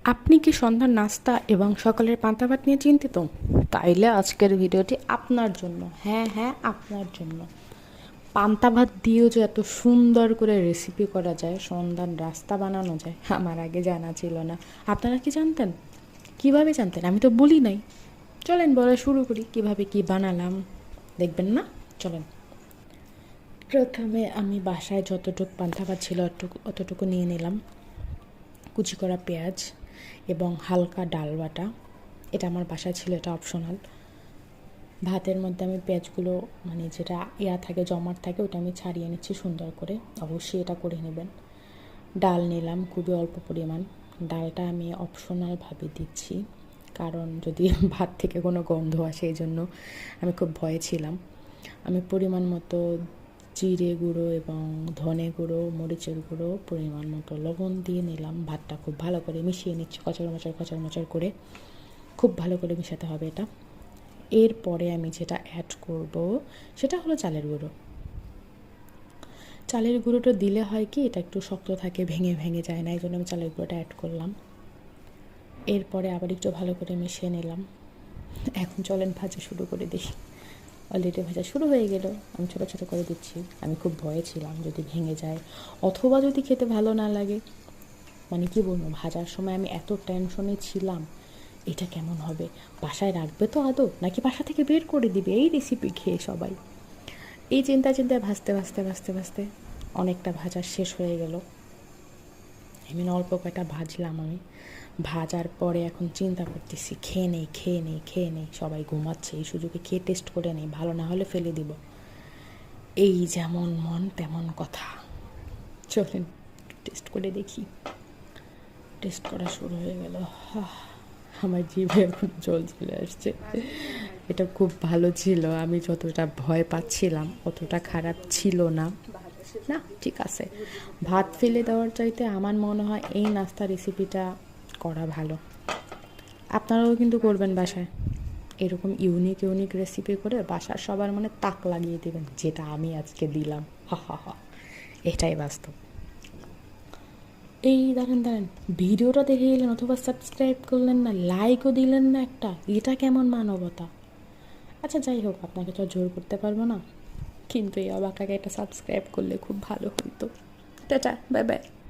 আপনি কি সন্ধ্যার নাস্তা এবং সকালের পান্তা ভাত নিয়ে চিন্তিত? তাইলে আজকের ভিডিওটি আপনার জন্য। হ্যাঁ হ্যাঁ, আপনার জন্য। পান্তা ভাত দিয়েও যে এত সুন্দর করে রেসিপি করা যায়, সন্ধ্যার নাস্তা বানানো যায়, আমার আগে জানা ছিল না। আপনারা কি জানতেন? কিভাবে জানতেন? আমি তো বলি নাই। চলেন বলা শুরু করি কিভাবে কি বানালাম। দেখবেন না? চলেন। প্রথমে আমি বাসায় যতটুকু পান্তা ভাত ছিল অতটুকু নিয়ে নিলাম। কুচি করা পেঁয়াজ এবং হালকা ডাল বাটা, এটা আমার বাসায় ছিল, এটা অপশনাল। ভাতের মধ্যে আমি পেঁয়াজগুলো মানে যেটা থাকে, জমাট থাকে, ওটা আমি ছাড়িয়ে নিচ্ছি সুন্দর করে, অবশ্যই এটা করে নেবেন। ডাল নিলাম খুবই অল্প পরিমাণ। ডালটা আমি অপশনালভাবে দিচ্ছি, কারণ যদি ভাত থেকে কোনো গন্ধ আসে, এই জন্য আমি খুব ভয়ে ছিলাম। আমি পরিমাণ মতো জিরে গুঁড়ো এবং ধনে গুঁড়ো, মরিচের গুঁড়ো, পরিমাণ মতো লবণ দিয়ে নিলাম। ভাতটা খুব ভালো করে মিশিয়ে নিচ্ছি, কচর করে খুব ভালো করে মিশাতে হবে এটা। এরপরে আমি যেটা অ্যাড করব সেটা হলো চালের গুঁড়ো। চালের গুঁড়োটা দিলে হয় কি, এটা একটু শক্ত থাকে, ভেঙে ভেঙে যায় না, এই জন্য আমি চালের গুঁড়োটা অ্যাড করলাম। এরপরে আবার একটু ভালো করে মিশিয়ে নিলাম। এখন চলেন ভাজা শুরু করে দিই। অলরেডি ভাজা শুরু হয়ে গেল, আমি ছোটো ছোটো করে দিচ্ছি। আমি খুব ভয়ে ছিলাম যদি ভেঙে যায় অথবা যদি খেতে ভালো না লাগে। মানে কি বলবো, ভাজার সময় আমি এত টেনশনে ছিলাম, এটা কেমন হবে, বাসায় রাখবে তো আদৌ, নাকি বাসা থেকে বের করে দিবে এই রেসিপি খেয়ে সবাই। এই চিন্তায় ভাজতে ভাজতে ভাজতে ভাজতে অনেকটা ভাজা শেষ হয়ে গেল। এমনি অল্প কয়টা ভাজলাম আমি। ভাজার পরে এখন চিন্তা করতেছি, খেয়ে নেই, সবাই ঘুমাচ্ছে, এই সুযোগে খেয়ে টেস্ট করে নেই, ভালো না হলে ফেলে দিব। এই যেমন মন তেমন কথা। চলেন টেস্ট করে দেখি। টেস্ট করা শুরু হয়ে গেল। আমার জিভে এখন জল চলে আসছে। এটা খুব ভালো ছিল, আমি যতটা ভয় পাচ্ছিলাম অতটা খারাপ ছিল না। না, ঠিক আছে। ভাত ফেলে দেওয়ার চাইতে আমার মনে হয় এই নাস্তা রেসিপিটা করা ভালো। আপনারাও কিন্তু করবেন বাসায়, এরকম ইউনিক রেসিপি করে বাসার সবার মনে তাক লাগিয়ে দেবেন, যেটা আমি আজকে দিলাম। হা হা হা, এটাই বাস্তব। এই দাঁড়ান, ভিডিওটা দেখে গেলেন অথবা সাবস্ক্রাইব করলেন না, লাইকও দিলেন না একটা, এটা কেমন মানবতা? আচ্ছা যাই হোক, আপনাকে তো জোর করতে পারবো না, কিন্তু এই অবাকাকে একটা সাবস্ক্রাইব করলে খুব ভালো হতো। Tata, bye bye.